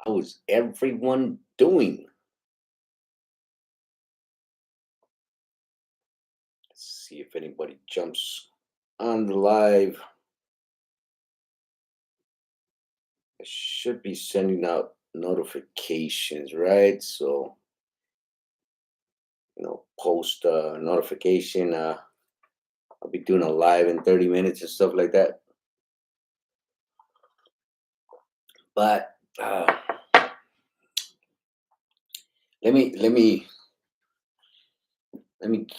How is everyone doing? Let's see if anybody jumps on the live. I should be sending out notifications, right? So, post notification. I'll be doing a live in 30 minutes and stuff like that. But let me let me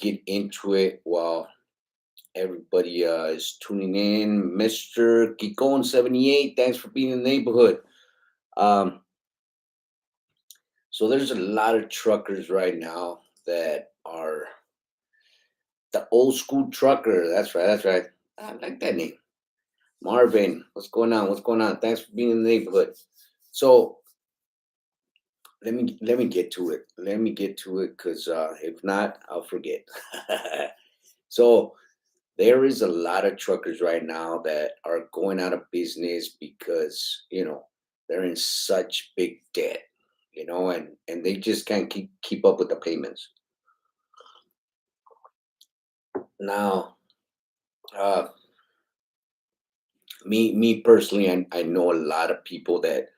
get into it while everybody is tuning in. Mr. Kikon 78, thanks for being in the neighborhood. Um, So there's a lot of truckers right now that are the old school trucker. That's right. That's right. I like that name. Marvin, what's going on? What's going on? Thanks for being in the neighborhood. So let me get to it. Let me get to it because if not, I'll forget. So there is a lot of truckers right now that are going out of business because they're in such big debt, and they just can't keep up with the payments. Now, uh, me personally, I know a lot of people that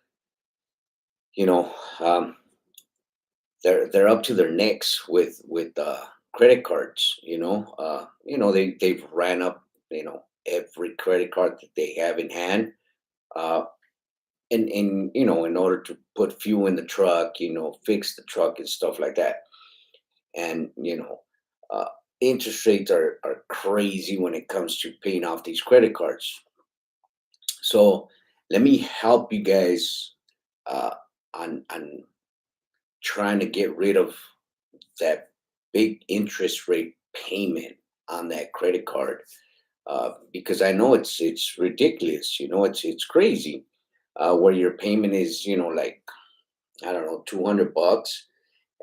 you know um, they're up to their necks with credit cards. They've ran up every credit card that they have in hand, uh, and in order to put fuel in the truck, fix the truck and stuff like that. And uh, interest rates are crazy when it comes to paying off these credit cards. So let me help you guys uh, on trying to get rid of that big interest rate payment on that credit card, because I know it's ridiculous. It's crazy, where your payment is like, I don't know, $200,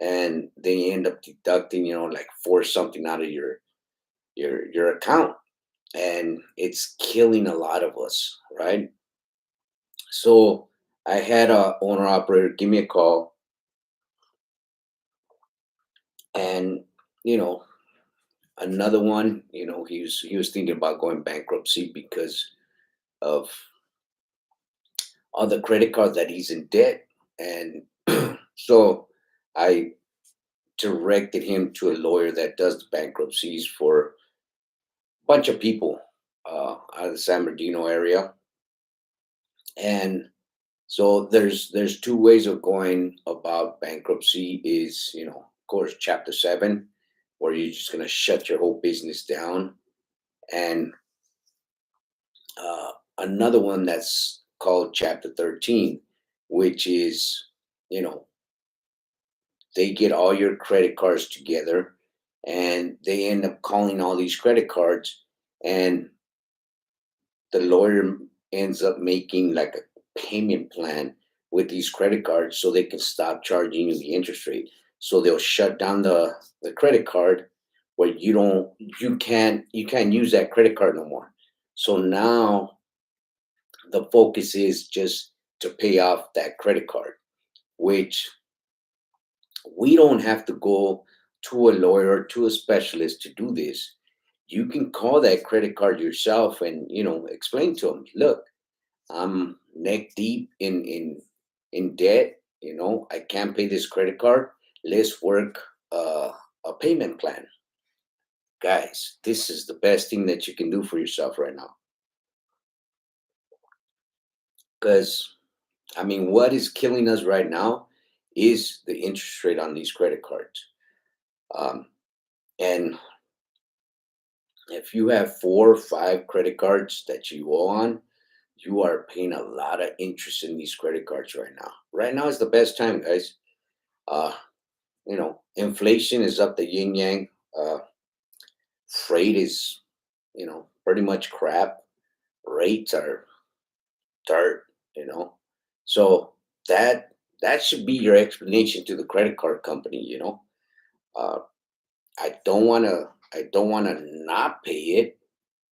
and they end up deducting like four something out of your account, and it's killing a lot of us, right? So I had a owner operator give me a call, and you know another one, he was thinking about going bankruptcy because of all the credit cards that he's in debt. And so I directed him to a lawyer that does the bankruptcies for a bunch of people out of the San Bernardino area. And so there's two ways of going about bankruptcy. Is of course Chapter 7, where you're just going to shut your whole business down, and another one that's called Chapter 13, which is, you know, they get all your credit cards together, and they end up calling all these credit cards, and the lawyer ends up making like a payment plan with these credit cards so they can stop charging you the interest rate. So they'll shut down the credit card where you can't use that credit card no more. So now the focus is just to pay off that credit card, which we don't have to go to a lawyer or to a specialist to do this. You can call that credit card yourself and explain to them, look, I'm neck deep in debt. I can't pay this credit card. Let's work a payment plan. Guys, this is the best thing that you can do for yourself right now. Because I mean, what is killing us right now is the interest rate on these credit cards. Um, and if you have 4 or 5 credit cards that you owe on, you are paying a lot of interest in these credit cards right now. Right now is the best time, guys. Uh, Inflation is up the yin yang. Uh, Freight is, pretty much crap. Rates are dirt. You know, so that should be your explanation to the credit card company. Uh, I don't want to not pay it,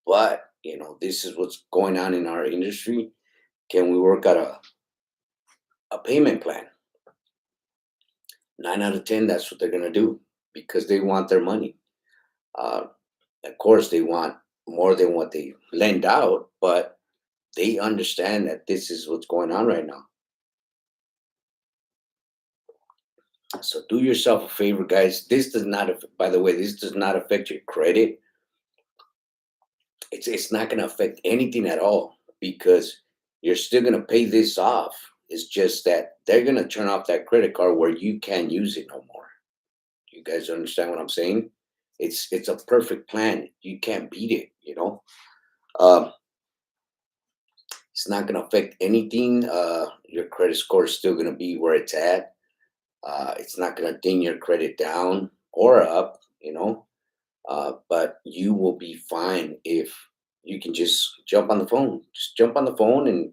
but this is what's going on in our industry. Can we work out a payment plan. 9 out of 10, that's what they're gonna do because they want their money. Uh, of course, they want more than what they lend out, but they understand that this is what's going on right now. So do yourself a favor, guys. This does not, by the way, this does not affect your credit. It's not going to affect anything at all because you're still going to pay this off. It's just that they're going to turn off that credit card where you can't use it no more. You guys understand what I'm saying? It's a perfect plan. You can't beat it. Um, it's not going to affect anything. Your credit score is still going to be where it's at. It's not going to ding your credit down or up. But you will be fine if you can just jump on the phone. Just jump on the phone and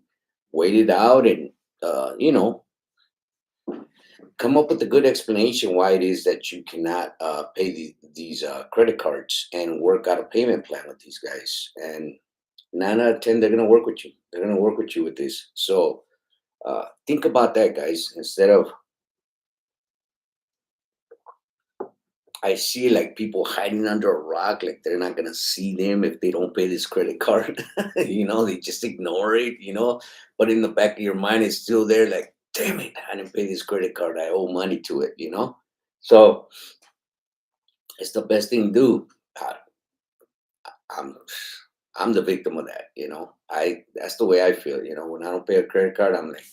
wait it out, and come up with a good explanation why it is that you cannot pay these credit cards and work out a payment plan with these guys. And 9 out of 10, they're gonna work with you. They're gonna work with you with this. So think about that, guys. Instead of, I see like people hiding under a rock, like they're not gonna see them if they don't pay this credit card. They just ignore it. But in the back of your mind, it's still there. Like, damn it, I didn't pay this credit card. I owe money to it. So it's the best thing to do. Uh, I'm I'm the victim of that. I That's the way I feel. When I don't pay a credit card, I'm like,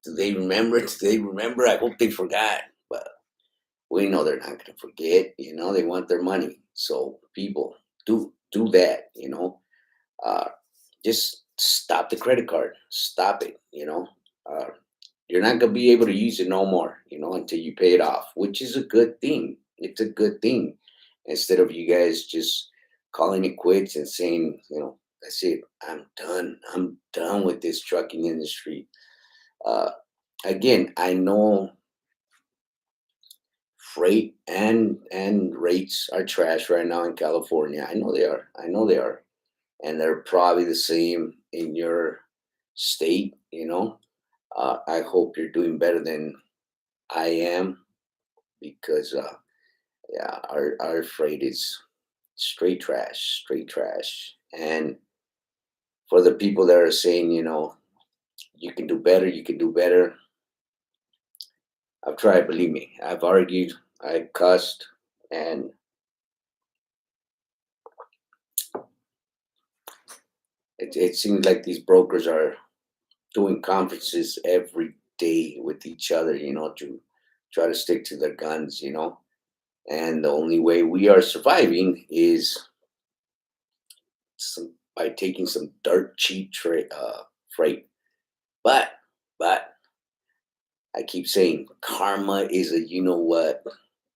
do they remember? Do they remember? I hope they forgot. But we know they're not going to forget. They want their money. So people, do that. Uh, just stop the credit card. Stop it. Uh, you're not going to be able to use it no more. Until you pay it off, which is a good thing. It's a good thing. Instead of you guys just calling it quits and saying, that's it. I'm done. I'm done with this trucking industry. Uh, Again, I know freight and rates are trash right now in California. I know they are. I know they are. And they're probably the same in your state. I hope you're doing better than I am because yeah, our freight is straight trash. And for the people that are saying, you can do better, you can do better. I've tried, believe me. I've argued, I cussed, and it seems like these brokers are doing conferences every day with each other, to try to stick to their guns. And the only way we are surviving is by taking some dirt cheap freight. But, but I keep saying karma is a, what?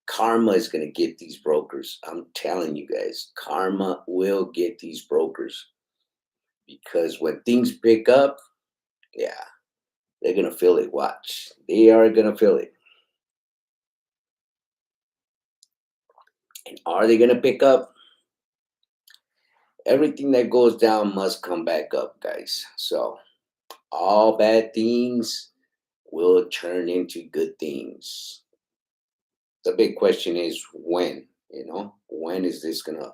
Karma is going to get these brokers. I'm telling you guys, karma will get these brokers because when things pick up, yeah, they're going to feel it. Watch. They are going to feel it. And are they going to pick up? Everything that goes down must come back up, guys. So all bad things will turn into good things. The big question is when, when is this going to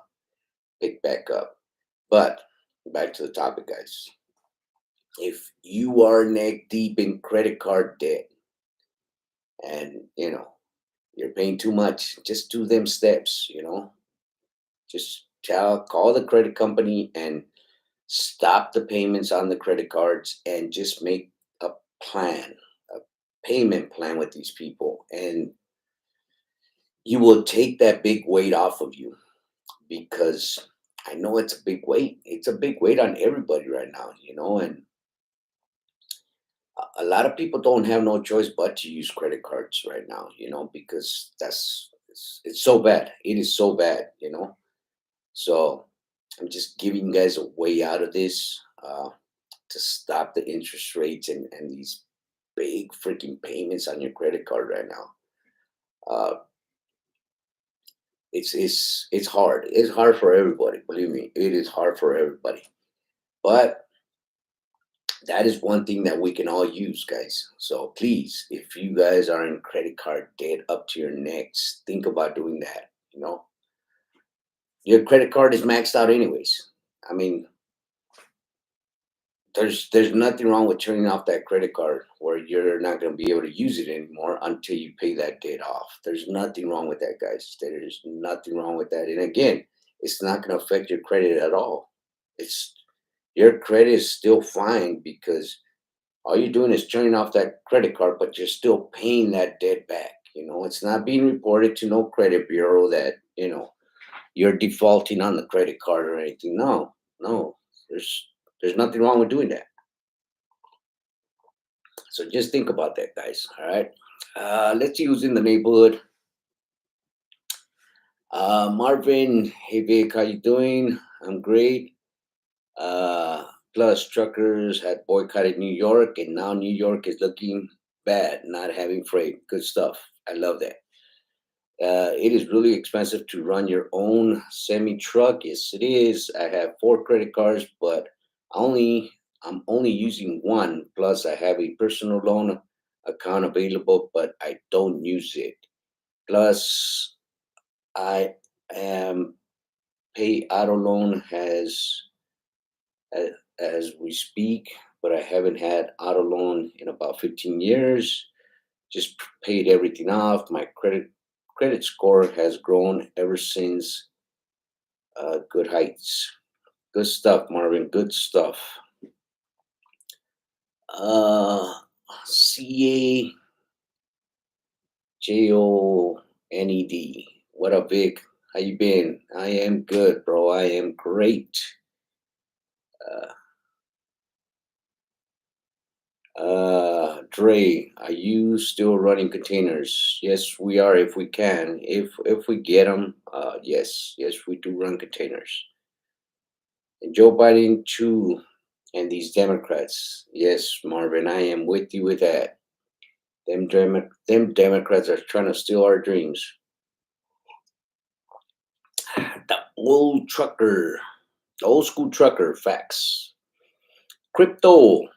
pick back up? But back to the topic, guys. If you are neck deep in credit card debt and, you're paying too much, just do them steps. Just call the credit company and stop the payments on the credit cards and just make a plan, a payment plan with these people. And you will take that big weight off of you because I know it's a big weight. It's a big weight on everybody right now. And a lot of people don't have no choice but to use credit cards right now, because it's so bad. It is so bad. So I'm just giving you guys a way out of this to stop the interest rates and these big freaking payments on your credit card right now. Uh, it's hard. It's hard for everybody. Believe me, it is hard for everybody. But That is one thing that we can all use, guys. So please, if you guys are in credit card debt up to your necks, think about doing that. Your credit card is maxed out anyways. I mean, there's nothing wrong with turning off that credit card where you're not going to be able to use it anymore until you pay that debt off. There's nothing wrong with that, guys. There's nothing wrong with that. And again, it's not going to affect your credit at all. It's Your credit is still fine because all you're doing is turning off that credit card, but you're still paying that debt back. It's not being reported to no credit bureau that you're defaulting on the credit card or anything. No, no, there's nothing wrong with doing that. So just think about that, guys. All right. Let's see who's in the neighborhood. Marvin, hey Vic, how you doing? I'm great. Uh, Plus, truckers had boycotted New York, and now New York is looking bad, not having freight. Good stuff. I love that. It is really expensive to run your own semi truck. Yes, it is. I have four credit cards, but only I'm only using one. Plus, I have a personal loan account available, but I don't use it. Plus, I am pay auto loan as we speak, but I haven't had auto loan in about 15 years. Just paid everything off. My credit score has grown ever since. Good heights. Good stuff, Marvin. Good stuff. Uh, CAJONED. What up, Vic? How you been? I am good, bro. I am great. Uh, Dre, are you still running containers? Yes, we are. If we can, if we get them, yes, yes, we do run containers. And Joe Biden too, and these Democrats. Yes, Marvin, I am with you with that. Them Democrats are trying to steal our dreams. The old trucker, the old school trucker. Facts. Crypto.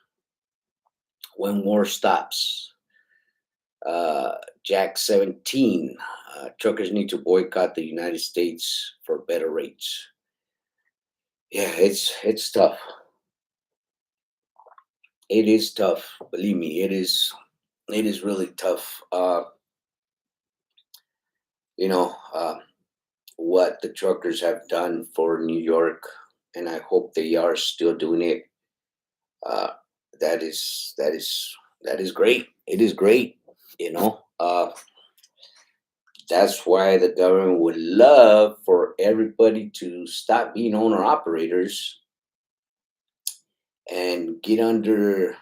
When war stops. Jack 17. Truckers need to boycott the United States for better rates. Yeah, it's tough. It is tough. Believe me, it is really tough. You know what the truckers have done for New York, and I hope they are still doing it. Uh, that is great. It is great. That's why the government would love for everybody to stop being owner operators and get under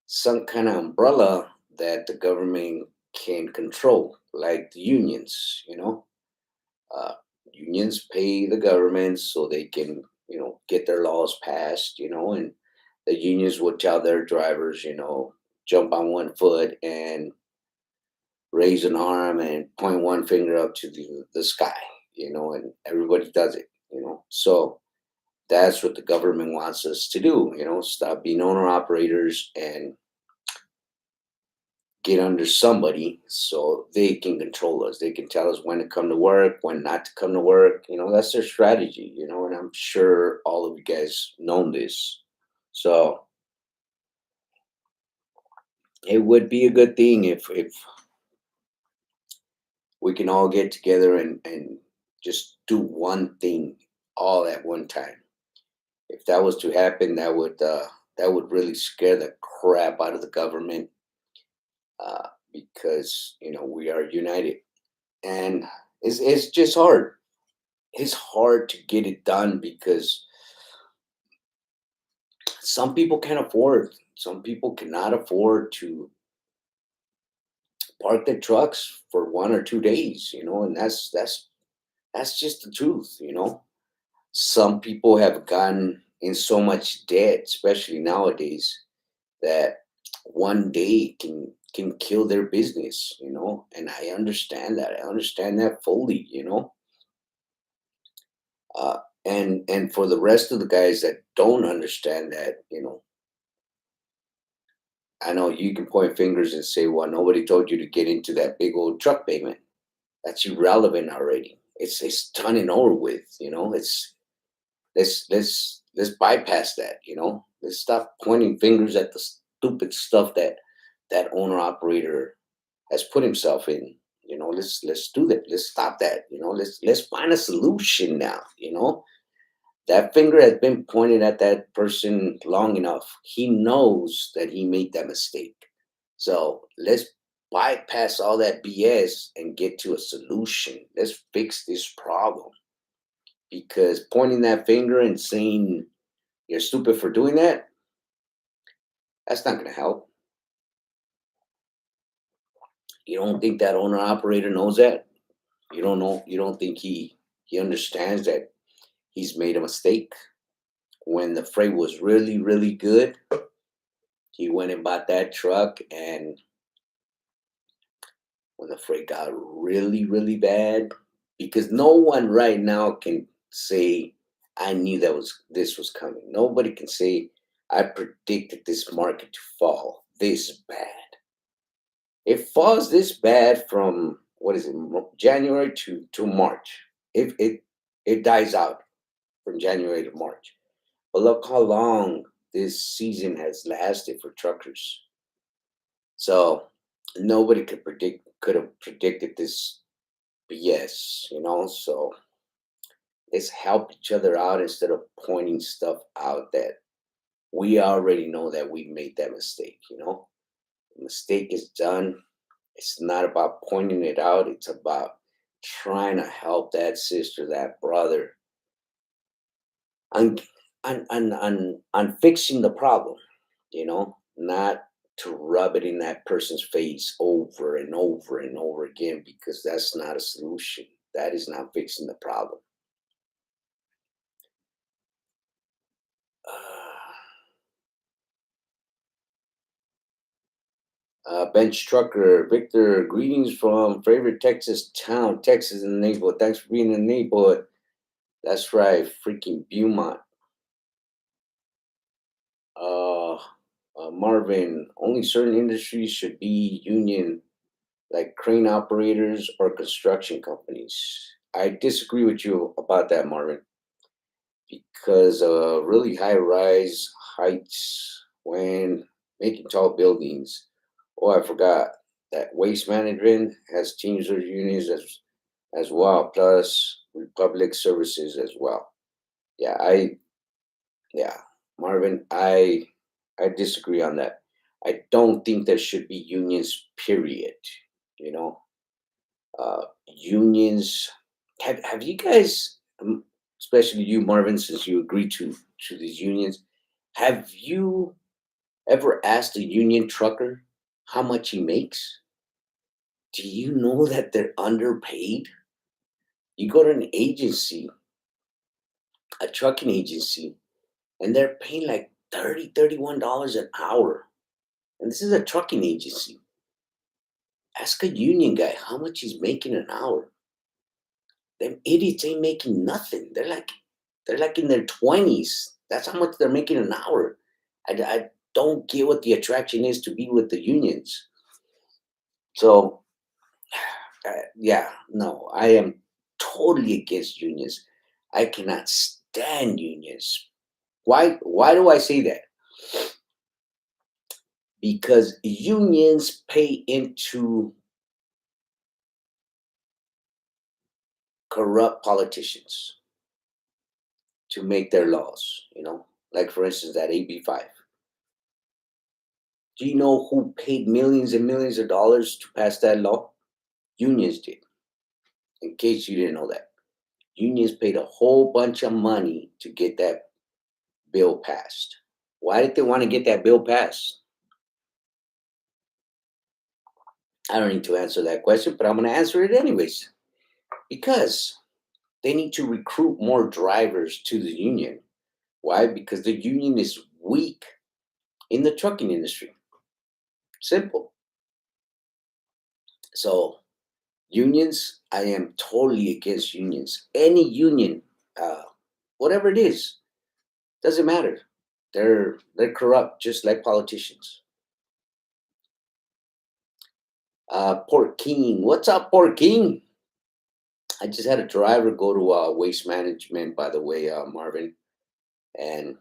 some kind of umbrella that the government can control, like the unions. Uh, Unions pay the government so they can, get their laws passed, and the unions would tell their drivers, jump on one foot and raise an arm and point one finger up to the sky, and everybody does it, So that's what the government wants us to do, stop being owner operators and get under somebody so they can control us. They can tell us when to come to work, when not to come to work. That's their strategy, and I'm sure all of you guys know this. So it would be a good thing if we can all get together and just do one thing all at one time. If that was to happen, that would really scare the crap out of the government, because we are united, and it's just hard. It's hard to get it done because some people can't afford. Some people cannot afford to park their trucks for 1 or 2 days, and that's just the truth. Some people have gotten in so much debt, especially nowadays, that one day can kill their business, and I understand that. I understand that fully, and for the rest of the guys that don't understand that, I know you can point fingers and say, well, nobody told you to get into that big old truck payment. That's irrelevant already. It's done and over with, you know. Let's bypass that, you know. Let's stop pointing fingers at the stupid stuff that that owner operator has put himself in. You know, let's do that. Let's stop that. You know, let's find a solution now. You know, that finger has been pointed at that person long enough. He knows that he made that mistake. So let's bypass all that BS and get to a solution. Let's fix this problem. Because pointing that finger and saying you're stupid for doing that, that's not going to help. You don't think that owner operator knows that? You don't know. You don't think he understands that he's made a mistake? When the freight was really really good, he went and bought that truck, and when the freight got really really bad, because no one right now can say I knew that was this was coming. Nobody can say I predicted this market to fall this bad. It falls this bad from what is it, January to March. It dies out from January to March. But look how long this season has lasted for truckers. So nobody could have predicted this BS, you know. So let's help each other out instead of pointing stuff out that we already know that we made that mistake, you know. The mistake is done. It's not about pointing it out, it's about trying to help that sister, that brother on on fixing the problem, you know, not to rub it in that person's face over and over and over again, because that's not a solution. That is not fixing the problem. Bench trucker Victor, greetings from favorite Texas town, Texas in the neighborhood. Thanks for being in the neighborhood. That's right, freaking Beaumont. Uh, Marvin, only certain industries should be union, like crane operators or construction companies. I disagree with you about that, Marvin, because really high rise heights when making tall buildings. Oh, I forgot that waste management has teams or unions as well, plus public services as well. Yeah, yeah, Marvin, I disagree on that. I don't think there should be unions. Period. You know, unions. Have you guys, especially you, Marvin, since you agreed to these unions, have you ever asked a union trucker how much he makes? Do you know that they're underpaid? You go to an agency, a trucking agency, and they're paying like $31 an hour. And this is a trucking agency. Ask a union guy how much he's making an hour. Them idiots ain't making nothing. They're like in their 20s. That's how much they're making an hour. I don't get what the attraction is to be with the unions. So yeah, no, I am totally against unions. I cannot stand unions. Why do I say that? Because unions pay into corrupt politicians to make their laws, you know, like for instance that AB 5. Do you know who paid millions and millions of dollars to pass that law? Unions did. In case you didn't know that, unions paid a whole bunch of money to get that bill passed. Why did they want to get that bill passed? I don't need to answer that question, but I'm going to answer it anyways. Because they need to recruit more drivers to the union. Why? Because the union is weak in the trucking industry. Simple. So, unions, I am totally against unions. Any union, uh, whatever it is, doesn't matter. They're corrupt, just like politicians. Port King. What's up, Port King? I just had a driver go to waste management, by the way, Marvin, and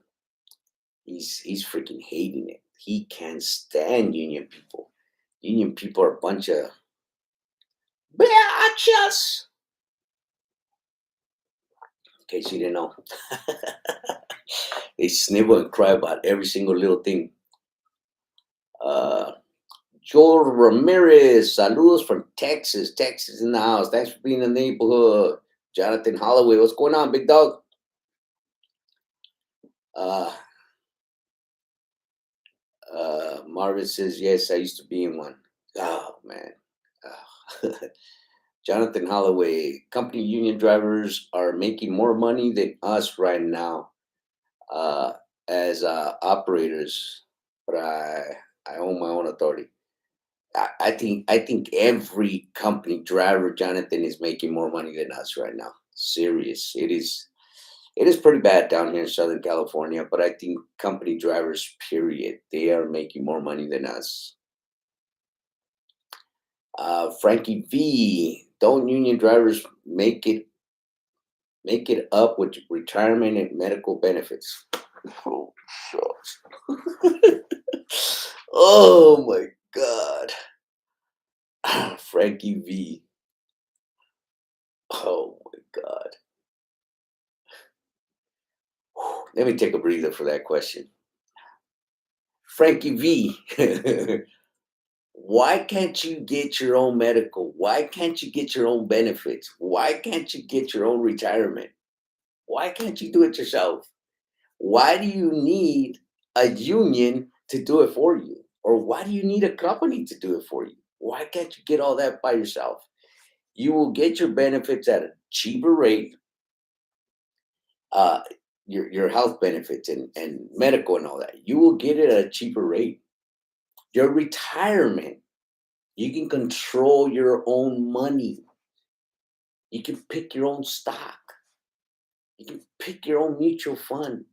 he's freaking hating it. He can't stand union people. Union people are a bunch of bitches. In case you didn't know, they snivel and cry about every single little thing. Uh, Joel Ramirez, saludos from Texas. Texas in the house. Thanks for being in the neighborhood. Jonathan Holloway, what's going on, big dog? Uh, Marvin says, yes, I used to be in one. Oh, man. Oh. Jonathan Holloway, company union drivers are making more money than us right now uh, as operators, but I own my own authority. I think every company driver, Jonathan, is making more money than us right now. Serious. It is pretty bad down here in Southern California, but I think company drivers, period, they are making more money than us. Frankie V, don't union drivers make it up with retirement and medical benefits? Oh, shucks. Oh my God. Frankie V. Oh my God. Let me take a breather for that question. Frankie V. Why can't you get your own medical? Why can't you get your own benefits? Why can't you get your own retirement? Why can't you do it yourself? Why do you need a union to do it for you? Or why do you need a company to do it for you? Why can't you get all that by yourself? You will get your benefits at a cheaper rate, uh, your health benefits and medical and all that. You will get it at a cheaper rate. Your retirement, you can control your own money. You can pick your own stock. You can pick your own mutual fund.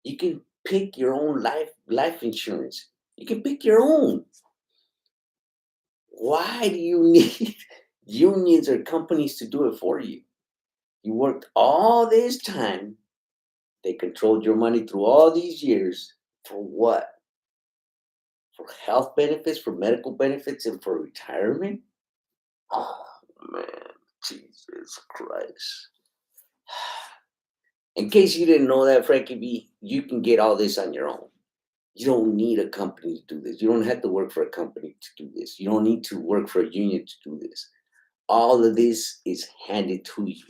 You can pick your own life insurance. You can pick your own. Why do you need unions or companies to do it for you? You worked all this time. They controlled your money through all these years. For what? For health benefits, for medical benefits, and for retirement? Oh, man. Jesus Christ. In case you didn't know that, Frankie B, you can get all this on your own. You don't need a company to do this. You don't have to work for a company to do this. You don't need to work for a union to do this. All of this is handed to you.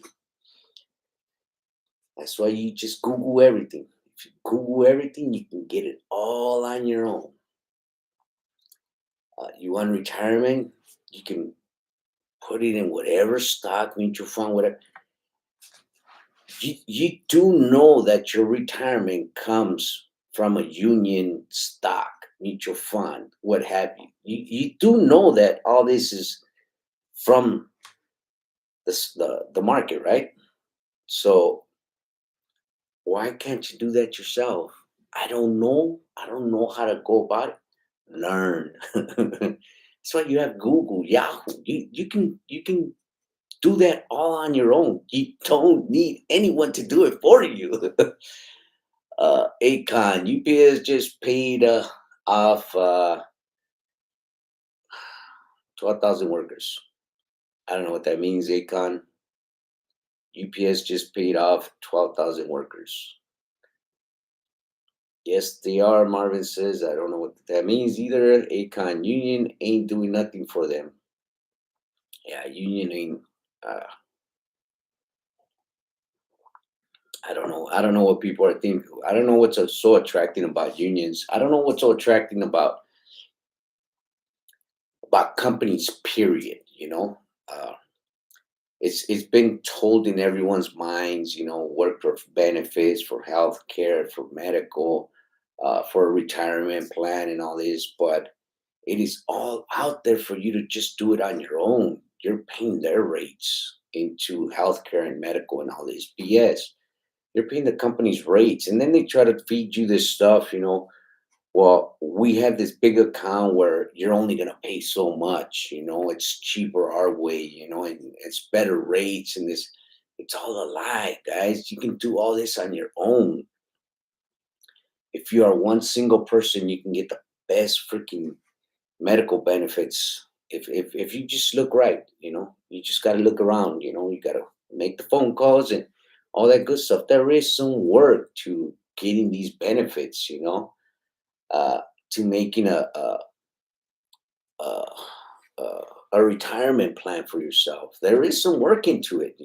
That's why you just Google everything. If you Google everything, you can get it all on your own. You want retirement? You can put it in whatever stock, mutual fund, whatever. You do know that your retirement comes from a union stock, mutual fund, what have you. You do know that all this is from the market, right? So why can't you do that yourself? I don't know. I don't know how to go about it. Learn. That's why you have Google, Yahoo. You can do that all on your own. You don't need anyone to do it for you. Acon, UPS just paid off 12,000 workers. I don't know what that means, Acon. UPS just paid off 12,000 workers. Yes, they are, Marvin says. I don't know what that means either. Acon Union ain't doing nothing for them. Yeah, Union ain't. Uh, I don't know. I don't know what people are thinking. I don't know what's so attracting about unions. I don't know what's so attracting about companies. Period. It's been told in everyone's minds. Work for benefits, for health care, for medical, for a retirement plan, and all this. But it is all out there for you to just do it on your own. You're paying their rates into healthcare and medical and all this BS. You're paying the company's rates, and then they try to feed you this stuff. Well, we have this big account where you're only gonna pay so much, it's cheaper our way, and it's better rates and this. It's all a lie, guys. You can do all this on your own. If you are one single person, you can get the best freaking medical benefits. If you just look right, you just gotta look around, you gotta make the phone calls and all that good stuff. There is some work to getting these benefits, uh, to making a a a retirement plan for yourself. There is some work into it.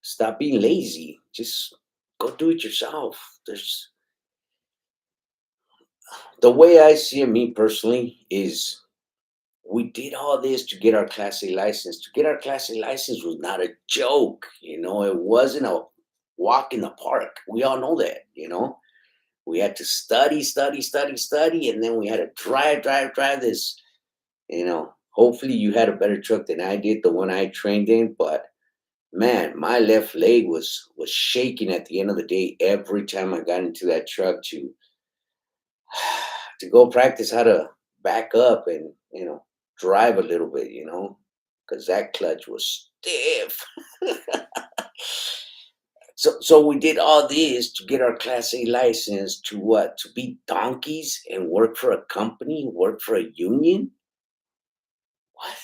Stop being lazy. Just go do it yourself. There's The way I see it, me personally, is we did all this to get our Class A license. To get our Class A license was not a joke. It wasn't a walk in the park. We all know that. We had to study, study, study, study, and then we had to drive, drive, drive this. Hopefully you had a better truck than I did, the one I trained in. But man, my left leg was shaking at the end of the day every time I got into that truck to go practice how to back up and drive a little bit, because that clutch was stiff. So we did all this to get our Class A license to what? To be donkeys and work for a company, work for a union? What?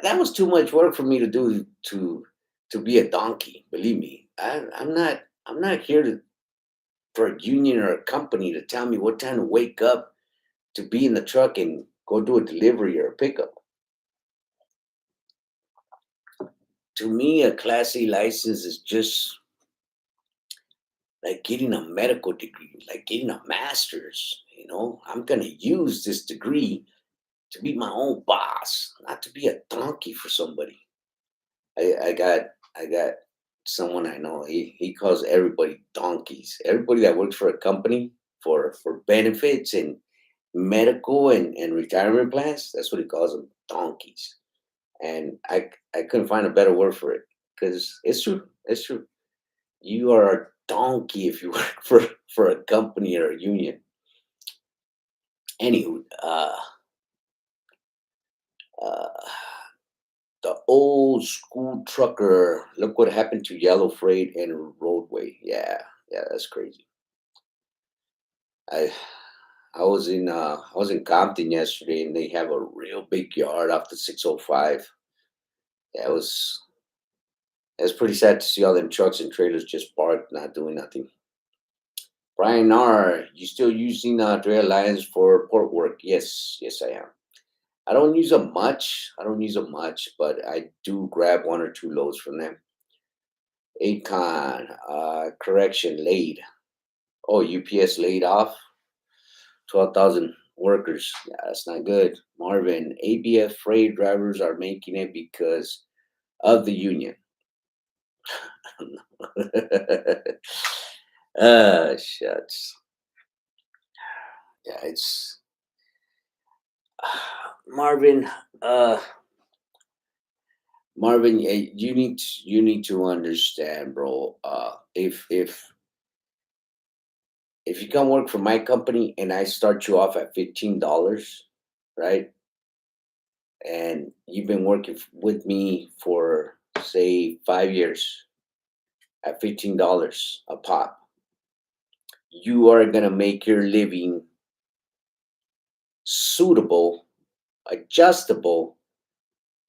That was too much work for me to do to be a donkey. Believe me, I'm not here for a union or a company to tell me what time to wake up to be in the truck and go do a delivery or a pickup. To me, a Class A license is just like getting a medical degree, like getting a master's. I'm gonna use this degree to be my own boss, not to be a donkey for somebody. I got someone I know. He calls everybody donkeys. Everybody that works for a company for benefits and medical and retirement plans. That's what he calls them, donkeys. And I couldn't find a better word for it because it's true. It's true. You are a donkey if you work for a company or a union. Anywho, uh, the old school trucker. Look what happened to Yellow Freight and Roadway. Yeah, yeah, that's crazy. I I was in Compton yesterday, and they have a real big yard off the 605. Yeah, it was pretty sad to see all them trucks and trailers just parked, not doing nothing. Brian R, you still using Dre Alliance for port work? Yes, yes, I am. I don't use them much. I don't use them much, but I do grab one or two loads from them. Acon, correction, laid. Oh, UPS laid off 12,000 workers. Yeah, that's not good. Marvin, ABF freight drivers are making it because of the union. Shucks. Yeah, it's Marvin. Uh, Marvin, you need to understand, bro. If you come work for my company and I start you off at $15, right? And you've been working with me for say 5 years at $15 a pop, you are gonna make your living suitable, adjustable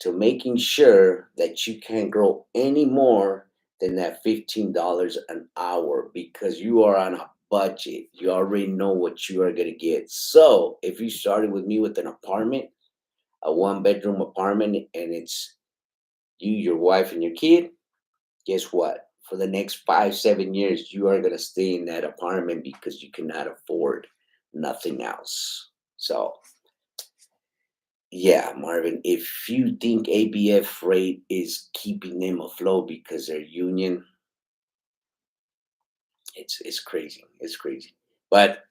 to making sure that you can't grow any more than that $15 an hour because you are on a budget. You already know what you are going to get. So if you started with me with an apartment, a one bedroom apartment, and it's you, your wife, and your kid, guess what? For the next 5, 7 years, you are going to stay in that apartment because you cannot afford nothing else. So yeah, Marvin, if you think ABF Freight is keeping them afloat because they're union, it's crazy. It's crazy. But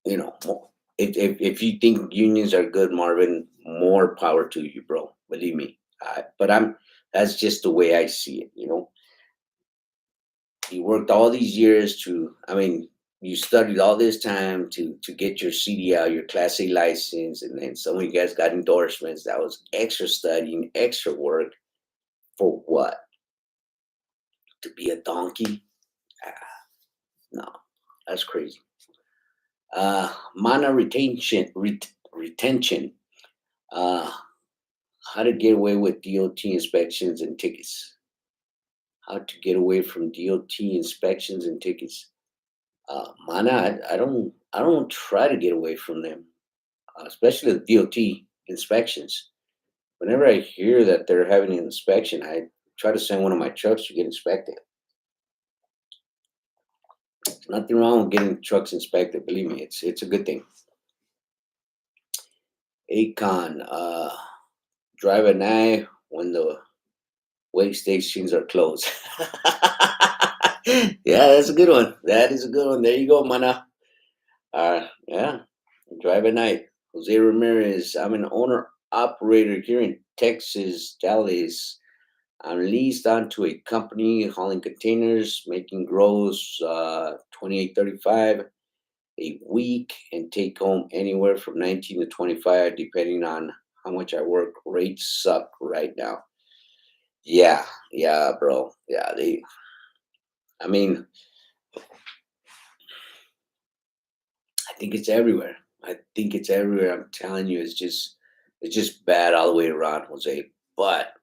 if you think unions are good, Marvin, more power to you, bro. Believe me. But that's just the way I see it. You worked all these years to. I mean, you studied all this time to get your CDL, your Class A license, and then some of you guys got endorsements. That was extra studying, extra work for what? To be a donkey? Ah, no, that's crazy. Mana retention. Uh, how to get away with DOT inspections and tickets. How to get away from DOT inspections and tickets. Mana, I don't try to get away from them, especially the DOT inspections. Whenever I hear that they're having an inspection, I try to send one of my trucks to get inspected. There's nothing wrong with getting trucks inspected. Believe me, it's a good thing. Acon, drive at night when the weigh stations are closed. Yeah, that's a good one. That is a good one. There you go, mana. Yeah, drive at night. Jose Ramirez. I'm an owner operator here in Texas, Dallas. I'm leased onto a company hauling containers, making gross 28.35 a week, and take home anywhere from 19 to 25, depending on how much I work. Rates suck right now. Yeah, yeah, bro. Yeah, they. I mean, I think it's everywhere. I think it's everywhere. I'm telling you, it's just bad all the way around, Jose. But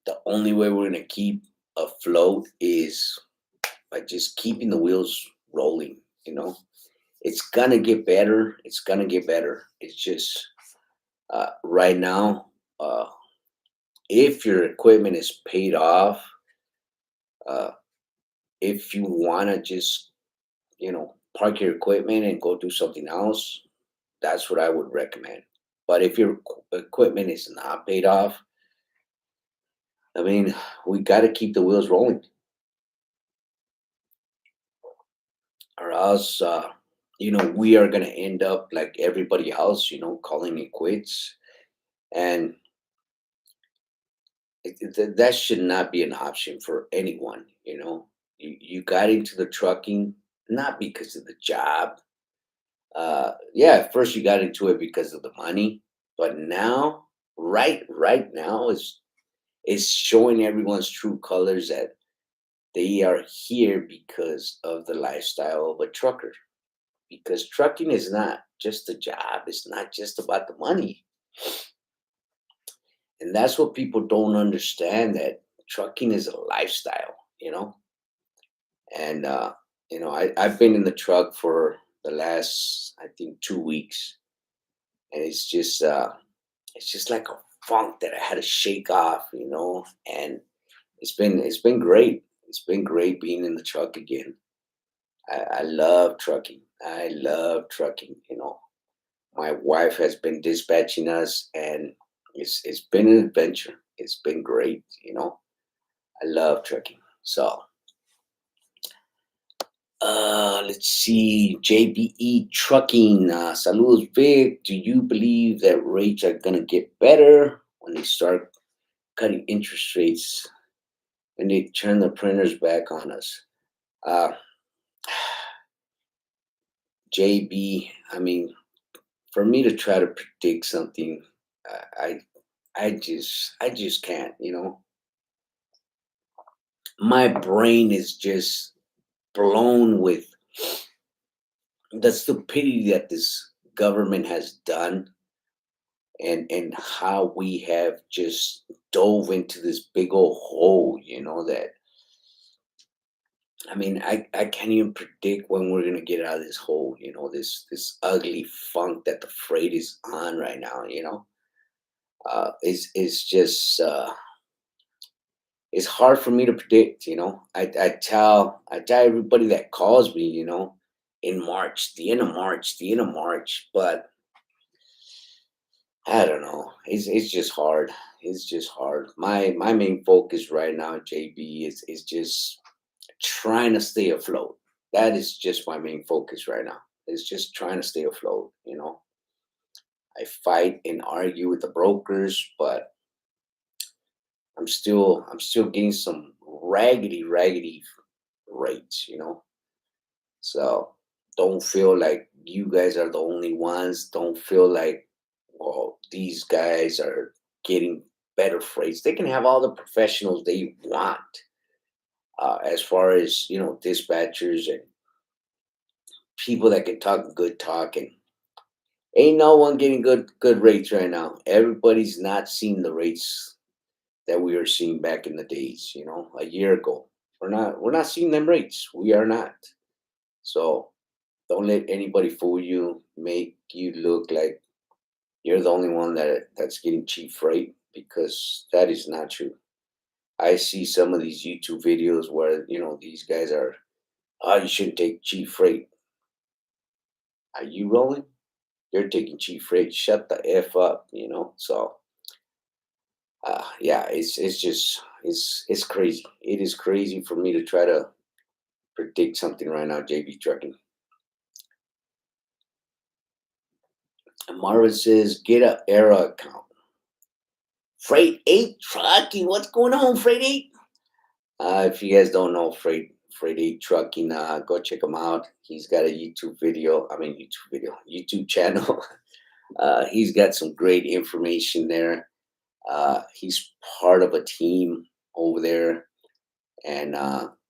the only way we're gonna keep afloat is by just keeping the wheels rolling. You know, it's gonna get better. It's gonna get better. It's just right now, if your equipment is paid off, uh, if you wanna just park your equipment and go do something else, that's what I would recommend. But if your equipment is not paid off, I mean, we got to keep the wheels rolling, or else, we are going to end up like everybody else, calling it quits. And that should not be an option for anyone. You got into the trucking not because of the job. Yeah, at first you got into it because of the money, but now, right now, is showing everyone's true colors that they are here because of the lifestyle of a trucker. Because trucking is not just a job, it's not just about the money. And that's what people don't understand, that trucking is a lifestyle, you know? And, I've been in the truck for the last, I think, 2 weeks. And it's just like a funk that I had to shake off. And it's been great. It's been great being in the truck again. I love trucking. I love trucking. My wife has been dispatching us, and it's been an adventure. It's been great. I love trucking. So, let's see. JBE Trucking. Saludos, Vic. Do you believe that rates are gonna get better when they start cutting interest rates and they turn the printers back on us? Uh, JB. I mean, for me to try to predict something, I I just can't. My brain is just blown with the stupidity that this government has done, and how we have just dove into this big old hole. That, I mean, I can't even predict when we're gonna get out of this hole. This ugly funk that the freight is on right now. Is just it's hard for me to predict. I tell everybody that calls me, in March, the end of March, but I don't know. It's just hard. It's just hard. My main focus right now, JB, is just trying to stay afloat. That is just my main focus right now. It's just trying to stay afloat. I fight and argue with the brokers, but I'm still getting some raggedy, raggedy. rates, you know. So don't feel like you guys are the only ones. Don't feel like, well, these guys are getting better freights. They can have all the professionals they want, as far as dispatchers and people that can talk good talk. And ain't no one getting good rates right now. Everybody's not seeing the rates that we were seeing back in the days. A year ago. We're not seeing them rates. We are not. So don't let anybody fool you, make you look like you're the only one that's getting cheap freight, because that is not true. I see some of these YouTube videos where these guys are, oh, you shouldn't take cheap freight. Are you rolling? You're taking cheap freight. Shut the f up. So yeah, it's just it's crazy. It is crazy for me to try to predict something right now. JB Trucking. And Marvin says, get a era account. Freight 8 Trucking. What's going on, Freight 8? If you guys don't know Freight 8 Trucking, go check him out. He's got a YouTube channel. He's got some great information there. He's part of a team over there, and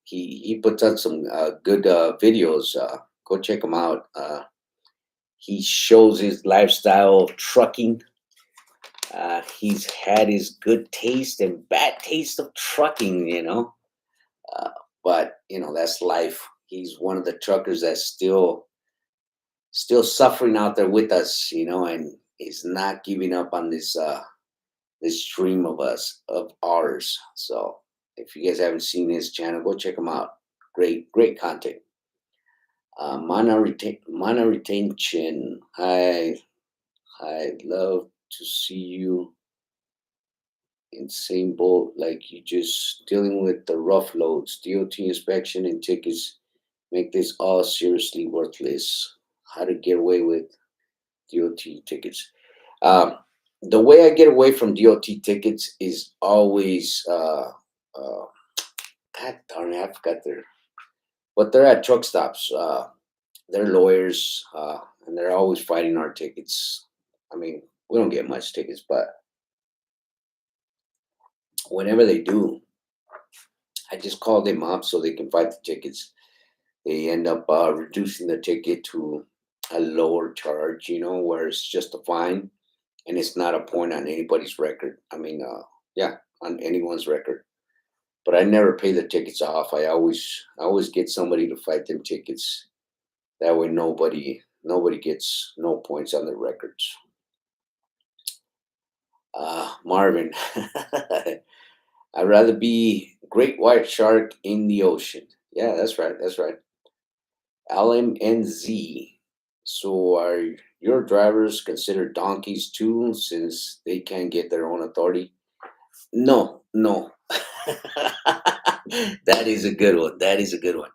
he puts out some good videos. Go check him out. He shows his lifestyle of trucking. He's had his good taste and bad taste of trucking, uh, but that's life. He's one of the truckers that's still suffering out there with us, and is not giving up on this dream of ours. So if you guys haven't seen his channel, go check him out. Great content. Mana retention. I love to see you in same boat, like you just dealing with the rough loads. DOT inspection and tickets make this all seriously worthless. How to get away with DOT tickets? Um, the way I get away from DOT tickets is always, God darn it, I forgot but they're at truck stops. They're lawyers, and they're always fighting our tickets. I mean, we don't get much tickets, but whenever they do, I just call them up so they can fight the tickets. They end up reducing the ticket to a lower charge, where it's just a fine and it's not a point on anybody's record. I mean, yeah, on anyone's record. But I never pay the tickets off. I always get somebody to fight them tickets. That way, nobody gets no points on their records. Marvin, I'd rather be great white shark in the ocean. Yeah, that's right. That's right. LMNZ. So are your drivers considered donkeys too, since they can't get their own authority? No, no. That is a good one. That is a good one.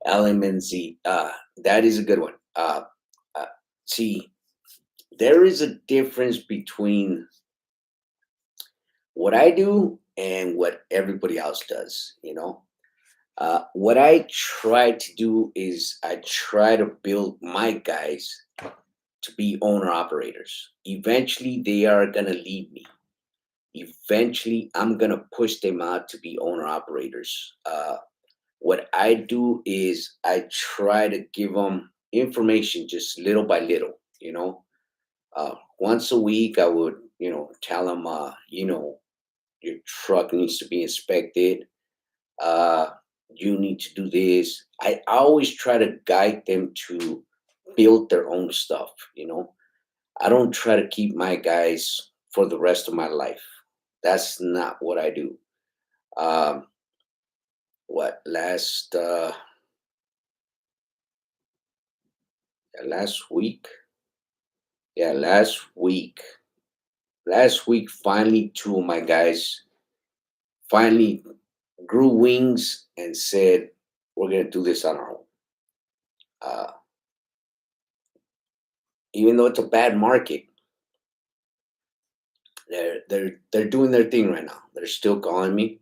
LMNZ. That is a good one. Uh, See, there is a difference between what I do and what everybody else does. What I try to do is I try to build my guys to be owner operators. Eventually, they are going to leave me. Eventually, I'm going to push them out to be owner operators. What I do is I try to give them information just little by little. Once a week, I would, tell them, your truck needs to be inspected. uh, you need to do this. I always try to guide them to build their own stuff. I don't try to keep my guys for the rest of my life. That's not what I do. Um, what last week? Yeah, last week finally two of my guys finally grew wings and said, "We're gonna do this on our own." Uh, Even though it's a bad market, they're doing their thing right now. They're still calling me.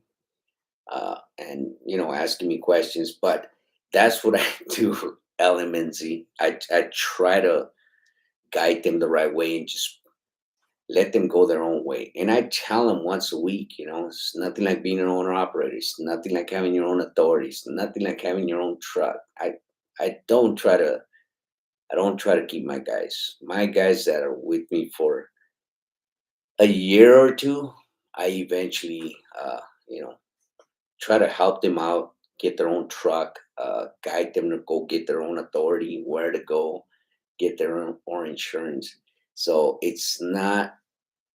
and asking me questions. But that's what I do. LMNZ. I try to guide them the right way and just let them go their own way. And I tell them once a week, it's nothing like being an owner operator. It's nothing like having your own authority. It's nothing like having your own truck. I don't try to keep my guys that are with me for a year or two. I eventually, you know, try to help them out, get their own truck, guide them to go get their own authority, where to go, get their own insurance. So it's not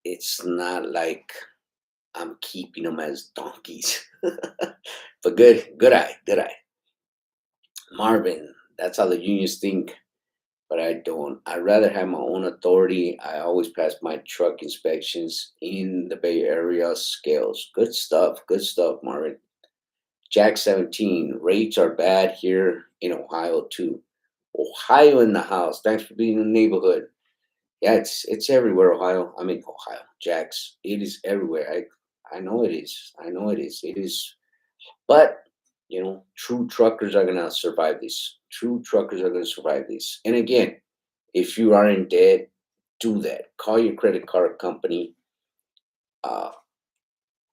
like I'm keeping them as donkeys. But good eye, Marvin. That's how the unions think, but I don't. I'd rather have my own authority. I always pass my truck inspections in the Bay Area scales. Good stuff, Marvin. Jack 17. Rates are bad here in Ohio too. Ohio in the house. Thanks for being in the neighborhood. Yeah, it's everywhere, Ohio. I mean Ohio. Jax. It is everywhere. I know it is. I know it is. It is. But true truckers are gonna survive this. True truckers are gonna survive this. And again, if you are in debt, do that. Call your credit card company. Uh,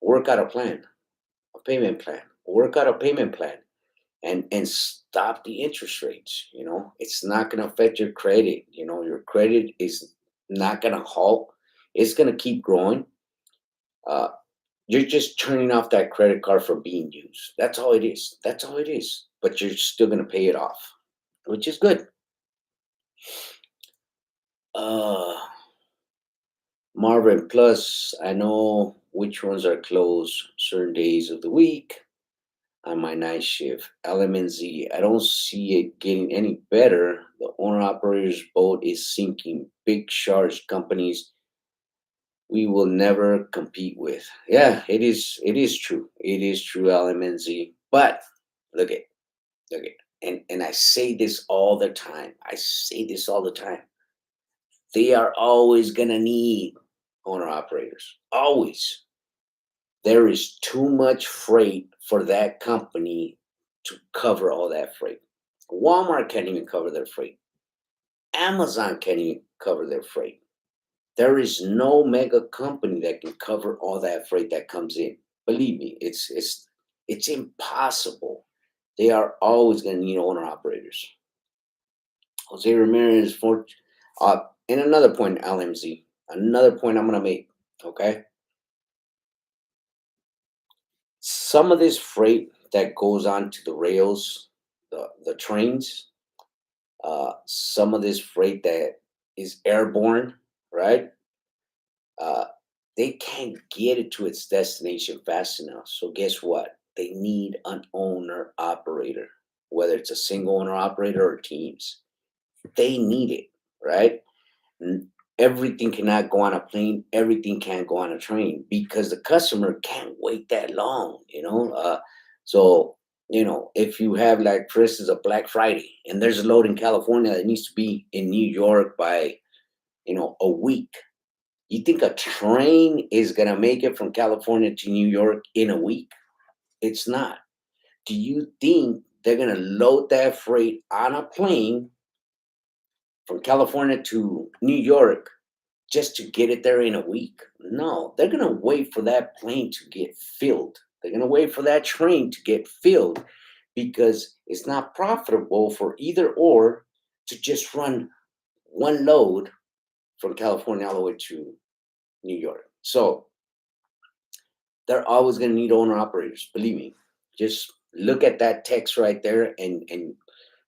work out a plan, a payment plan. Work out a payment plan, and stop the interest rates. It's not gonna affect your credit. Your credit is not gonna halt. It's gonna keep growing. Uh, you're just turning off that credit card from being used. That's all it is. That's all it is. But you're still gonna pay it off, which is good. Uh, Marvin Plus, I know which ones are closed certain days of the week on my night shift. LMNZ, I don't see it getting any better. The owner operator's boat is sinking. Big sharks companies we will never compete with. Yeah, it is. It is true. It is true, LMNZ. But look at look at, and I say this all the time. I say this all the time. They are always gonna need owner operators. Always. There is too much freight for that company to cover all that freight. Walmart can't even cover their freight. Amazon can't even cover their freight. There is no mega company that can cover all that freight that comes in. Believe me, it's impossible. They are always going to need owner operators. Jose Ramirez for and another point, LMZ. Another point I'm going to make. Okay, some of this freight that goes onto the rails, the trains, some of this freight that is airborne, right? Uh, they can't get it to its destination fast enough. So guess what? They need an owner operator, whether it's a single owner operator or teams. They need it, right? N- Everything cannot go on a plane. Everything can't go on a train because the customer can't wait that long. So if you have, like, for instance, a Black Friday and there's a load in California that needs to be in New York by a week. You think a train is going to make it from California to New York in a week? It's not. Do you think they're going to load that freight on a plane from California to New York just to get it there in a week? No, they're going to wait for that plane to get filled. They're going to wait for that train to get filled because it's not profitable for either or to just run one load from California all the way to New York. So they're always going to need owner operators. Believe me. Just look at that text right there and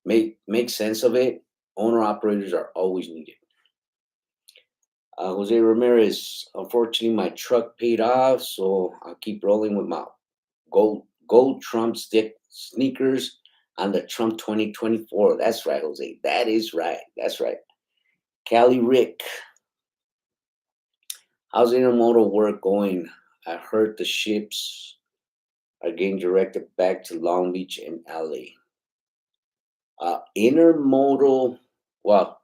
make sense of it. Owner operators are always needed. Jose Ramirez, unfortunately, my truck paid off, so I'll keep rolling with my gold Trump stick sneakers on the Trump 2024. That's right, Jose. That is right. That's right. Cali Rick, how's intermodal work going? I heard the ships are getting directed back to Long Beach and LA. Intermodal, well,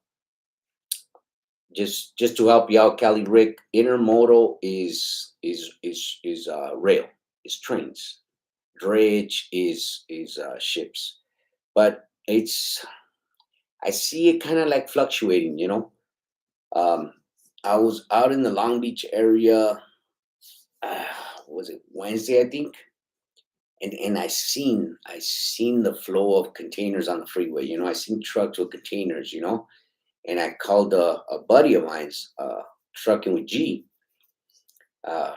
just to help you out, Cali Rick, intermodal is rail, is trains, dredge is ships. But it's I see it kind of like fluctuating. Um, I was out in the Long Beach area. Uh, was it Wednesday? I think, and I seen the flow of containers on the freeway. I seen trucks with containers. And I called a buddy of mine's, trucking with G, uh,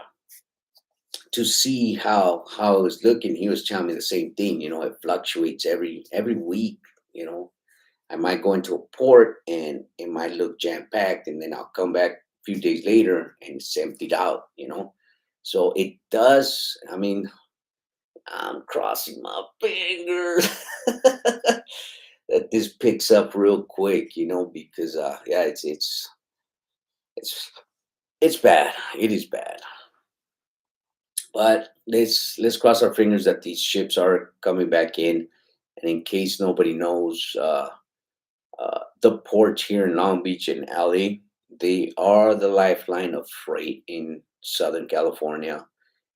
to see how it was looking. He was telling me the same thing. It fluctuates every week. You know, I might go into a port and it might look jam packed, and then I'll come back a few days later and it's emptied out. So it does. I mean, I'm crossing my fingers that this picks up real quick. Because yeah, it's it's bad. It is bad. But let's cross our fingers that these ships are coming back in. And in case nobody knows, the ports here in Long Beach and LA, they are the lifeline of freight in Southern California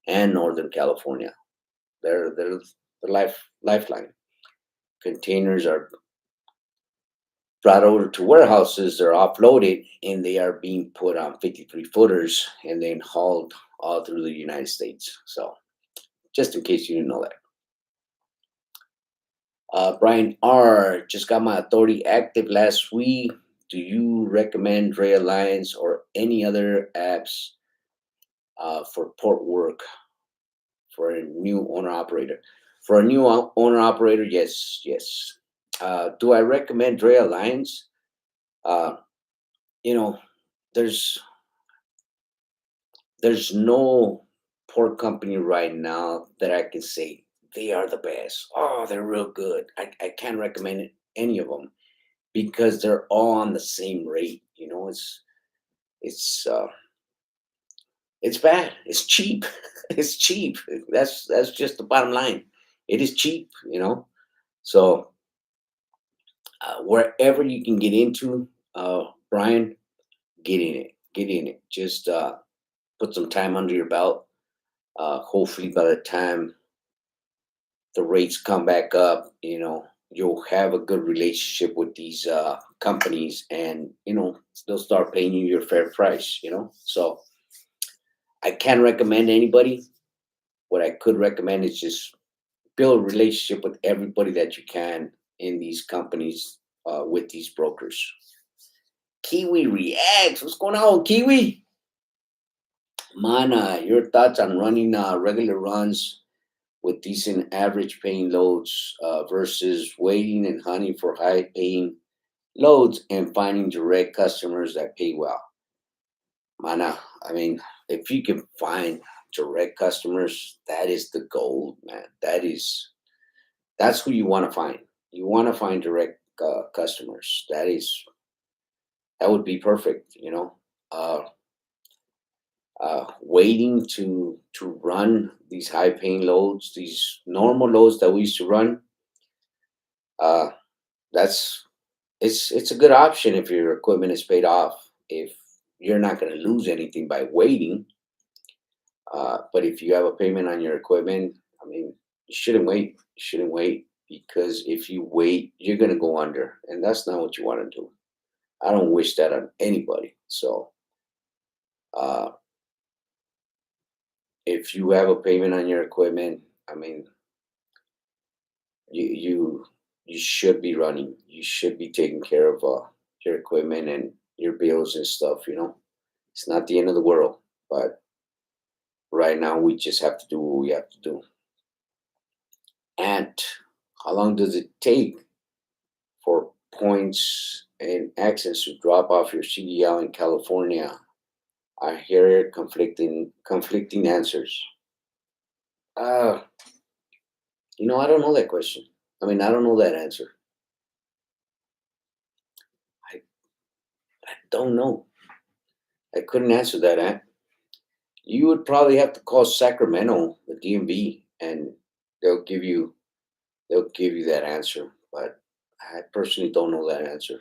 and Northern California. They're the lifeline. Containers are brought over to warehouses, they're offloaded, and they are being put on 53 footers and then hauled all through the United States. So, just in case you didn't know that. Brian R. Just got my authority active last week. Do you recommend Dre Alliance or any other apps for port work for a new owner operator? For a new owner operator, yes, yes. Do I recommend Dre Alliance? Uh, you know, there's there's no port company right now that I can say they are the best. Oh, they're real good. I can't recommend any of them because they're all on the same rate. It's it's bad. It's cheap. It's cheap. That's just the bottom line. It is cheap. So wherever you can get into, Brian, get in it. Get in it. Just put some time under your belt. Hopefully, by the time the rates come back up, you'll have a good relationship with these companies, and they'll start paying you your fair price. So I can't recommend anybody. What I could recommend is just build a relationship with everybody that you can in these companies, with these brokers. Kiwi reacts. What's going on, Kiwi? Mana, your thoughts on running regular runs with decent average paying loads, versus waiting and hunting for high paying loads and finding direct customers that pay well. Mana, I mean, if you can find direct customers, that is the gold, man. That's who you want to find. You want to find direct customers. That would be perfect. Waiting to run these high paying loads, these normal loads that we used to run, uh, that's it's a good option if your equipment is paid off. If you're not going to lose anything by waiting, but if you have a payment on your equipment, I mean, you shouldn't wait. You shouldn't wait, because if you wait, you're going to go under, and that's not what you want to do. I don't wish that on anybody. So, uh, if you have a payment on your equipment, I mean, you you should be running. You should be taking care of your equipment and your bills and stuff. It's not the end of the world, but right now we just have to do what we have to do. And how long does it take for points and accents to drop off your CDL in California? I hear conflicting answers. Uh, I don't know that question. I mean, I don't know that answer. I, I don't know. I couldn't answer that. You would probably have to call Sacramento, the DMV, and they'll give you they'll give you that answer. But I personally don't know that answer.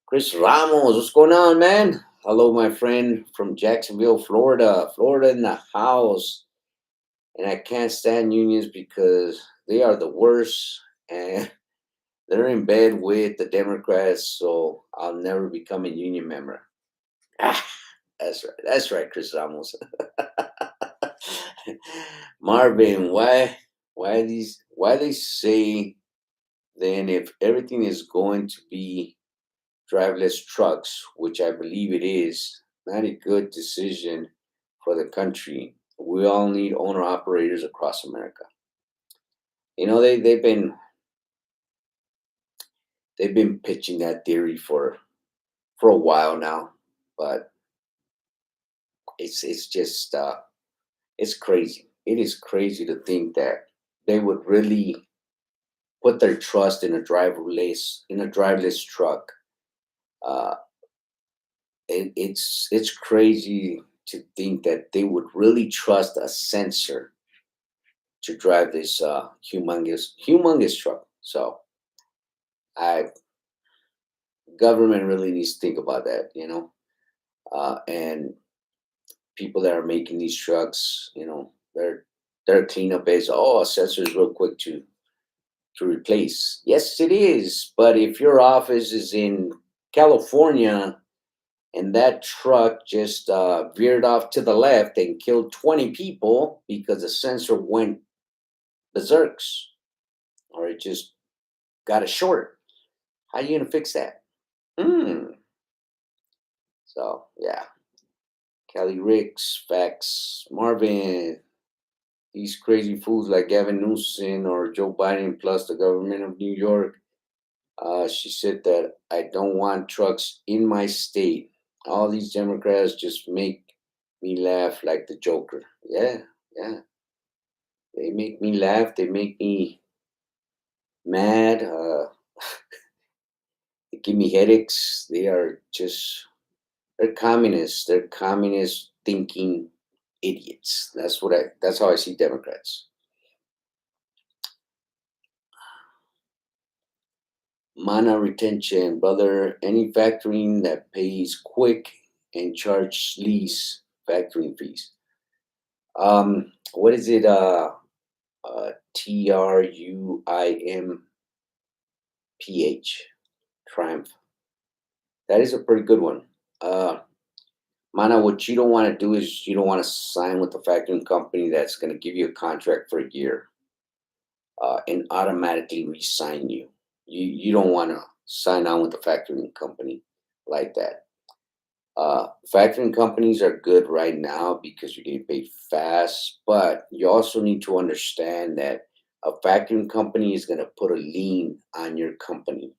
Chris Ramos, what's going on, man? Hello, my friend from Jacksonville, Florida. Florida in the house. and I can't stand unions because they are the worst, and they're in bed with the Democrats, so I'll never become a union member. Ah, that's right. That's right, Chris Ramos. Marvin, why they say then if everything is going to be driverless trucks, which I believe it is, not a good decision for the country. We all need owner operators across America. They've been pitching that theory for a while now, but it's just it's crazy. It is crazy to think that they would really put their trust in a driverless truck. Uh, it's crazy to think that they would really trust a sensor to drive this humongous truck. So I government really needs to think about that, and people that are making these trucks, their cleanup is sensors real quick to replace. Yes, it is, but if your office is in California and that truck just veered off to the left and killed 20 people because the sensor went berserks or it just got a short, how are you gonna fix that? Hmm. So yeah, Kelly Ricks, Fax, Marvin, these crazy fools like Gavin Newsom or Joe Biden, plus the government of New York. She said that I don't want trucks in my state. All these Democrats just make me laugh like the Joker. Yeah, yeah. They make me laugh. They make me mad. They give me headaches. They're communists. They're communist thinking idiots. That's how I see Democrats. Mana retention, brother. Any factoring that pays quick and charge lease factoring fees. What is it? TRUIMPH. Triumph. That is a pretty good one. Uh, Mana, what you don't want to do is you don't want to sign with a factoring company that's going to give you a contract for a year and automatically re-sign you. You don't want to sign on with a factoring company like that. Factoring companies are good right now because you're getting paid fast, but you also need to understand that a factoring company is going to put a lien on your company.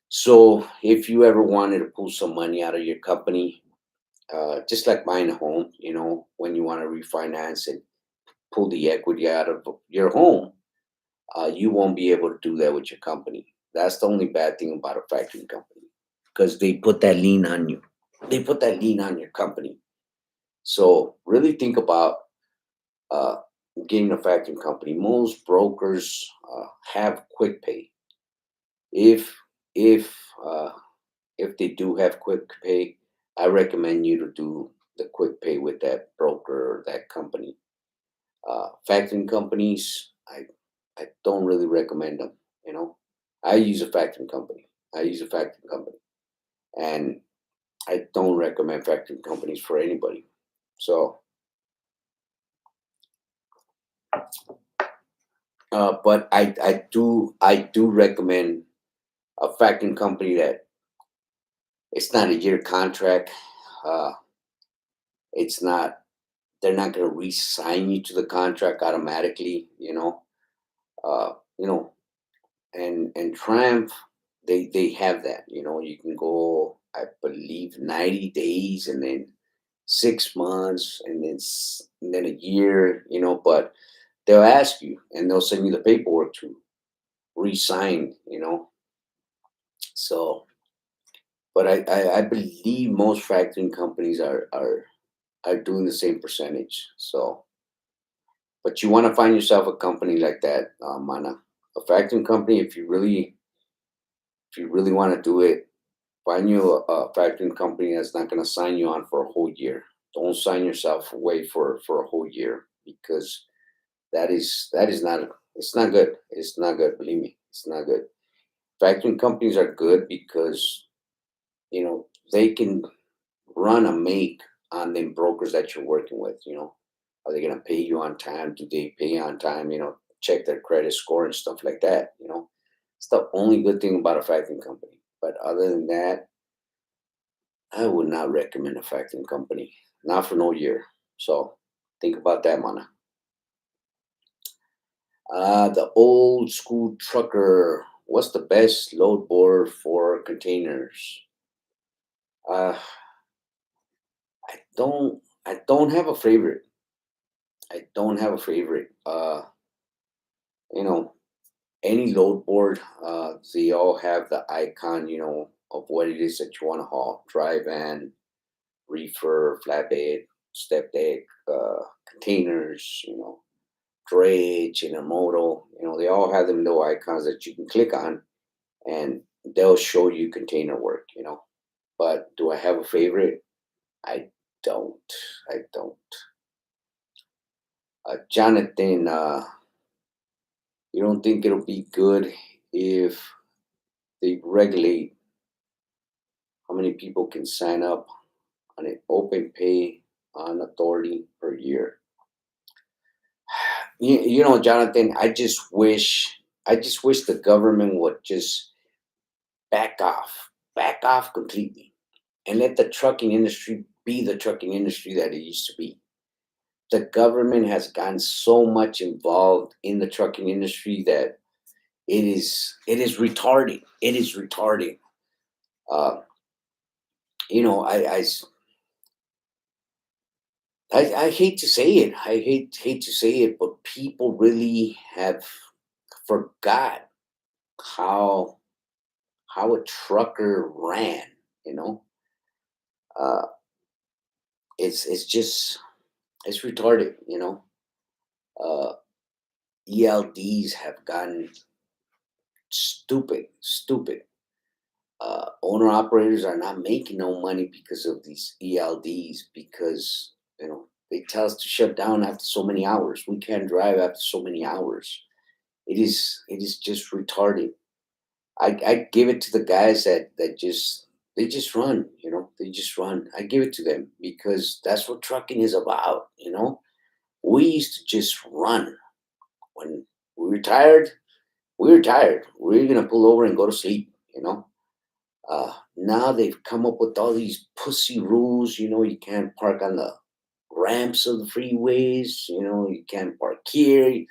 So if you ever wanted to pull some money out of your company, just like buying a home, when you want to refinance and pull the equity out of your home, you won't be able to do that with your company. That's the only bad thing about a factoring company because they put that lien on you. They put that lien on your company. So really think about uh, getting a factoring company. Most brokers have quick pay. If if uh, if they do have quick pay, I recommend you to do the quick pay with that broker or that company. Factoring companies, I don't really recommend them. I use a factoring company. I use a factoring company, and I don't recommend factoring companies for anybody. So, but I do recommend a factoring company that it's not a year contract. Uh, it's not. They're not going to re-sign you to the contract automatically. Uh, you know, and Triumph, they have that. You can go, I believe, 90 days, and then 6 months, and then a year. But they'll ask you, and they'll send you the paperwork to re-sign. So, but I believe most factoring companies are doing the same percentage. So, but you want to find yourself a company like that, Mana, a factoring company. If you really want to do it, find you a factoring company that's not going to sign you on for a whole year. Don't sign yourself away for a whole year. because that is not, it's not good. It's not good. Believe me, it's not good. Factoring companies are good because they can run a make on them brokers that you're working with. Are they going to pay you on time? Do they pay on time? Check their credit score and stuff like that. It's the only good thing about a factoring company. But other than that, I would not recommend a factoring company, not for no year. So think about that, mana. The old school trucker. What's the best load board for containers? Uh, I don't have a favorite. I don't have a favorite. You know, any load board, they all have the icon, of what it is that you want to haul: dry van, reefer, flatbed, step deck, containers, drayage, intermodal. They all have them little icons that you can click on, and they'll show you container work. But do I have a favorite? I don't. I don't. Jonathan, you don't think it'll be good if they regulate how many people can sign up on an open pay on authority per year? Jonathan, I just wish the government would just back off completely, and let the trucking industry be the trucking industry that it used to be. The government has gotten so much involved in the trucking industry that it is retarding. It is retarding. Uh, you know, I hate to say it. I hate to say it, but people really have forgot how how a trucker ran. You know, uh, it's just it's retarded. Uh, ELDs have gotten stupid, stupid. Owner operators are not making no money because of these ELDs, because they tell us to shut down after so many hours. We can't drive after so many hours. It is just retarded. I give it to the guys that just they just run. They just run. I give it to them because that's what trucking is about. We used to just run. When we were tired, we were tired. We were gonna pull over and go to sleep. Now they've come up with all these pussy rules. You can't park on the ramps of the freeways. You can't park here.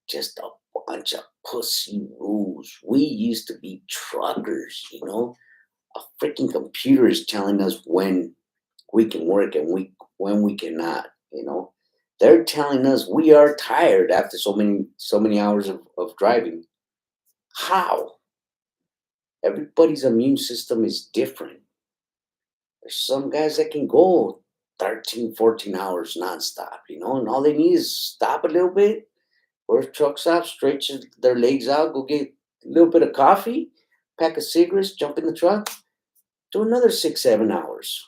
Just a bunch of pussy rules. We used to be truckers. A freaking computer is telling us when we can work and when we cannot. They're telling us we are tired after so many hours of driving. How? Everybody's immune system is different. There's some guys that can go 13, 14 hours nonstop, and all they need is stop a little bit, or a truck stop, stretch their legs out, go get a little bit of coffee, pack of cigarettes, jump in the truck, do another 6, 7 hours.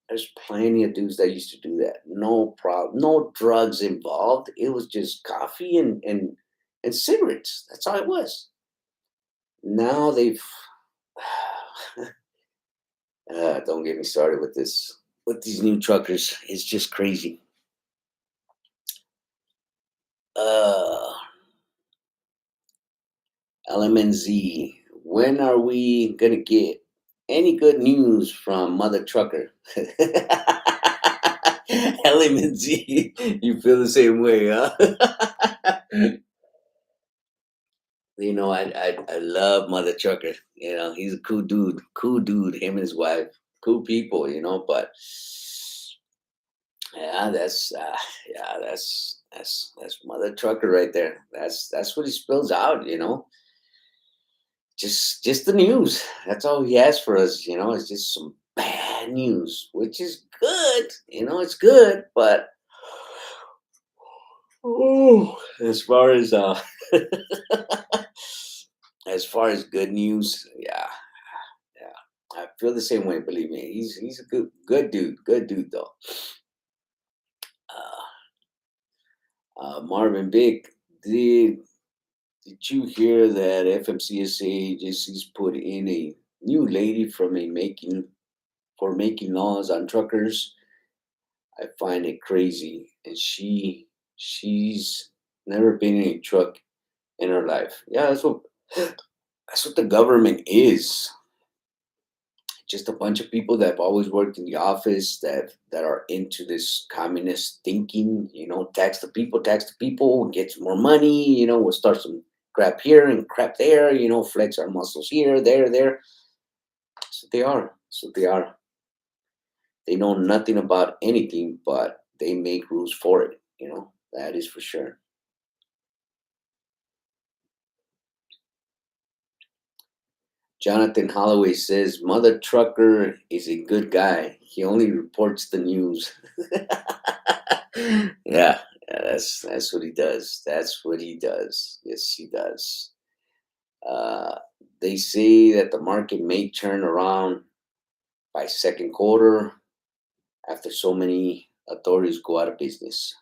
There's plenty of dudes that used to do that. No problem. No drugs involved. It was just coffee and cigarettes. That's all it was. Now they've don't get me started with this with these new truckers. It's just crazy. Uh, LMNZ. When are we gonna get any good news from Mother Trucker? LMNZ, you feel the same way, huh? I love Mother Trucker. He's a cool dude. Cool dude. Him and his wife. Cool people. But yeah, that's Mother Trucker right there. That's what he spills out. Just the news. That's all he has for us. It's just some bad news, which is good. It's good, but oh, as far as as far as good news, yeah, yeah, I feel the same way. Believe me, he's a good dude. Good dude though. Uh, Marvin Vick, did did you hear that FMCSA agencies put in a new lady from a making for making laws on truckers? I find it crazy, and she's never been in a truck in her life. Yeah, that's what the government is. Just a bunch of people that have always worked in the office that are into this communist thinking. Tax the people, get some more money. We'll start some crap here and crap there. Flex our muscles here, there. So they are. So they are. They know nothing about anything, but they make rules for it. That is for sure. Jonathan Holloway says, Mother Trucker is a good guy. He only reports the news. Yeah, that's what he does. That's what he does. Yes, he does. Uh, they say that the market may turn around by second quarter after so many authorities go out of business.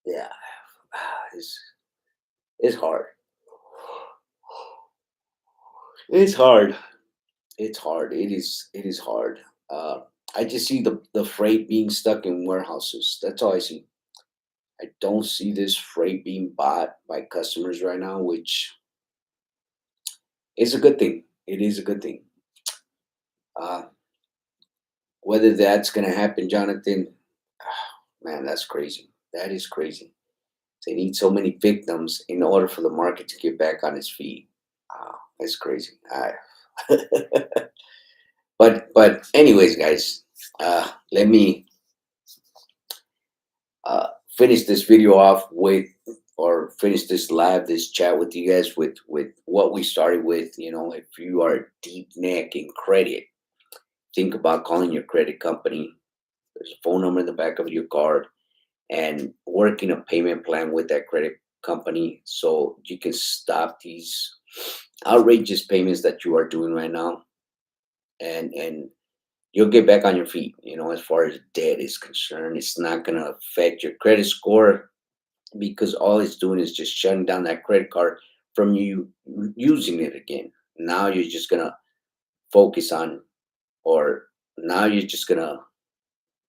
Yeah, it's it's hard. It's hard. It's hard. It is hard. Uh, I just see the freight being stuck in warehouses. That's all I see. I don't see this freight being bought by customers right now, which is a good thing. It is a good thing. Uh, whether that's going to happen, Jonathan, man, that's crazy. That is crazy. They need so many victims in order for the market to get back on its feet. That's crazy. But anyways, guys, let me finish this video off with, or finish this live, this chat with you guys with what we started with. If you are deep neck in credit, think about calling your credit company. There's a phone number in the back of your card, and working a payment plan with that credit company so you can stop these outrageous payments that you are doing right now, and you'll get back on your feet. As far as debt is concerned, it's not going to affect your credit score, because all it's doing is just shutting down that credit card from you using it again. Now you're just going to focus on, or now you're just going to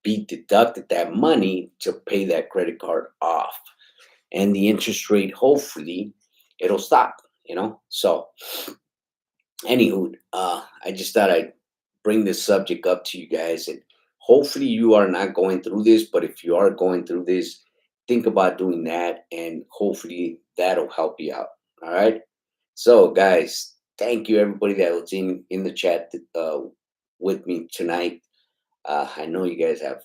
be deducted that money to pay that credit card off. And the interest rate, hopefully, it'll stop, So, anywho, I just thought I'd bring this subject up to you guys, and hopefully you are not going through this, but if you are going through this, think about doing that, and hopefully that'll help you out. All right. So, guys, thank you everybody that was in the chat with me tonight. I know you guys have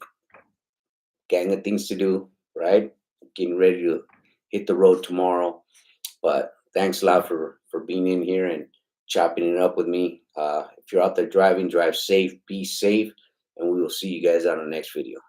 gang of things to do, right? Getting ready to hit the road tomorrow. But thanks a lot for being in here and chopping it up with me. If you're out there driving, drive safe, be safe, and we will see you guys on the next video.